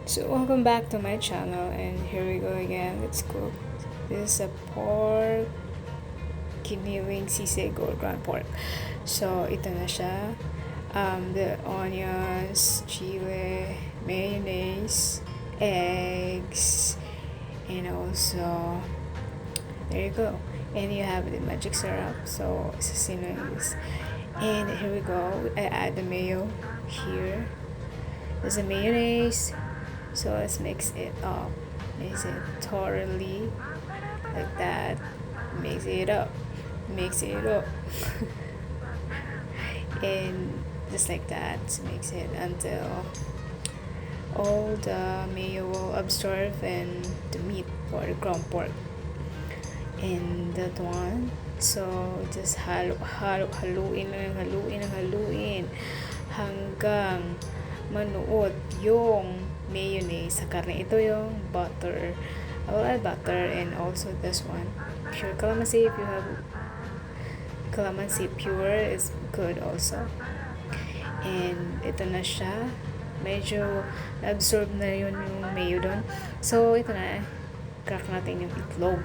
So welcome back to my channel, and here we go again. Let's cook. This is a pork Giniling sisig or ground pork. So ito na siya. The onions, chile, mayonnaise, eggs, and also there you go. And you have the magic syrup. So Sisig. And here we go. I add the mayo here. There's a mayonnaise. So let's mix it up. Mix it thoroughly like that. Mix it up. Mix it up. And just like that, mix it until all the mayo will absorb and the meat or the ground pork. And that one. So just haluin hanggang manuot yung mayonnaise sa karne. Ito yung butter. I will add butter and also this one. Pure calamansi, if you have calamansi pure is good also. And ito na siya. Medyo absorb na yun yung mayo doon. So ito na. Crack natin yung itlog.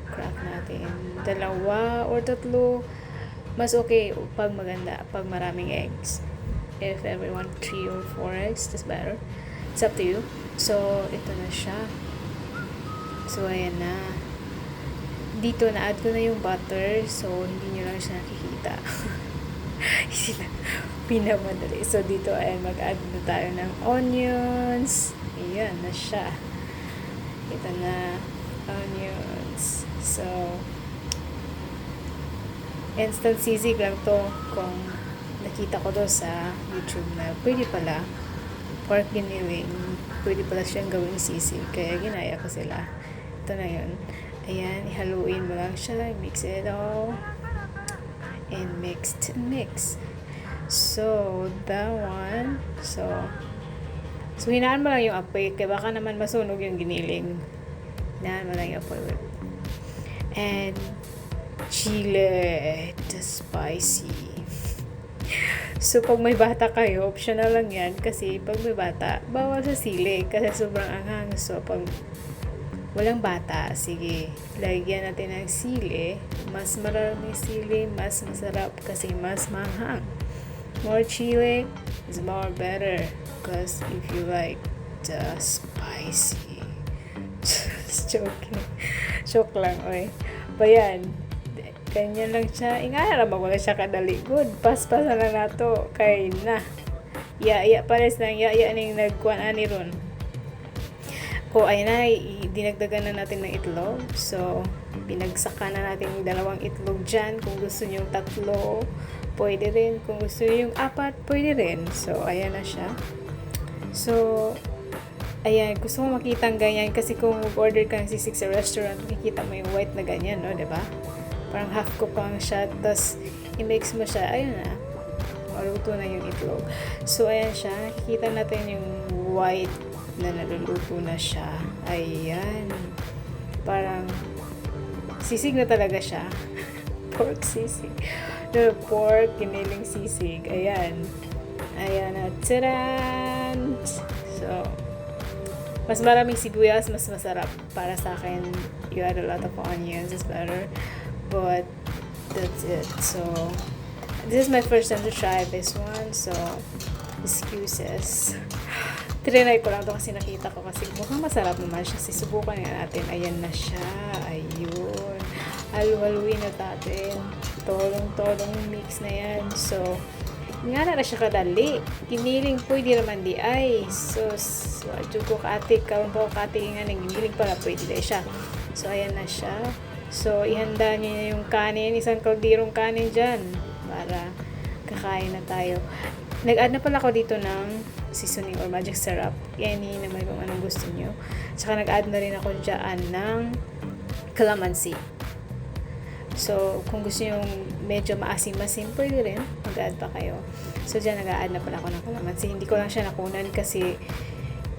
Crack natin. 2 or 3. Mas okay pag maganda. Pag maraming eggs. If everyone 3 or 4 eggs, that's better. It's up to you. So, ito na siya. So, ayan na. Dito, na-add ko na yung butter. So, hindi nyo lang siya nakikita. Hindi na pinamadali. So, dito, ayan, mag-add na tayo ng onions. Ayan na siya. Ito na, onions. So, instant sisig lang to kung nakita ko doon sa YouTube na pwede pala pork giniling, pwede pala siyang gawing sisig, kaya ginaya ko sila. Ito na yun. Ayan, ihaluin mo lang siya, mix it all and mix. So that one, so hinaan mo lang yung apoy, kaya baka naman masunog yung giniling. Hinaan mo lang yung apoy. And chile, the spicy. So, pag may bata kayo, optional lang yan. Kasi, pag may bata, bawal sa sili. Kasi sobrang anghang. So, pag walang bata, sige, lagyan natin ng sili. Mas maraming sili, mas masarap. Kasi, mas manghang. More chili is more better. Because, if you like the spicy. Just joking. Joke lang, oy. Bayan. Ganyan lang siya. Ingarap ako na siya kadali. Good. Paspasan lang nato. Kay na. Iya pares lang. Iya ning nagkuhan ani ron. Ko ay na, dinagdagan na natin ng itlog. So, pinagsakan na natin yung 2 itlog dyan. Kung gusto nyo yung 3, pwede rin. Kung gusto nyo yung 4, pwede rin. So, ayan na siya. So, ayan, gusto ko makita ang ganyan kasi kung mag-order ka ng sisig sa restaurant, makikita mo yung white na ganyan, no? Diba? Parang half cook lang siya, tapos i-mix mo siya, ayun na, maluto na yung itlog. So, ayan siya, nakikita natin yung white na naluluto na siya. Ayan, parang sisig na talaga siya. Pork sisig. No, pork, giniling sisig. Ayan. Ayan na, tcharan! So, mas maraming sibuyas, mas masarap. Para sa akin, you add a lot of onions, it's better. But that's it. So this is my first time to try this one, so excuses. Trinay ko lang to kasi nakita ko kasi mukhang masarap naman siya. Susubukan nga natin. Ayan na siya. Ayun. Halu-haluin na natin. Tolong mix na yan. So nga na siya kadali. Giniling pwede naman di ay. So ko kaatik. Karoon po kaatik nga ng giniling pala pwede di siya. So ayan na siya. So, ihanda nyo na yung kanin, isang kaldirong kanin dyan para kakain na tayo. Nag-add na pala ako dito ng seasoning or magic syrup. Any naman kung anong gusto nyo. Tsaka nag-add na rin ako dyan ng calamansi. So, kung gusto nyo medyo maasim-masim, pwede rin. Mag-add pa kayo. So, dyan nag-add na pala ako ng calamansi. Hindi ko lang siya nakunan kasi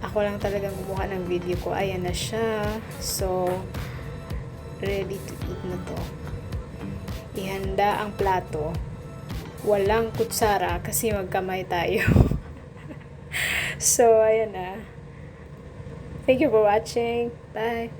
ako lang talagang gumawa ng video ko. Ayan na siya. So, ready to eat na to. Ihanda ang plato. Walang kutsara kasi magkamay tayo. So, ayan na. Thank you for watching. Bye!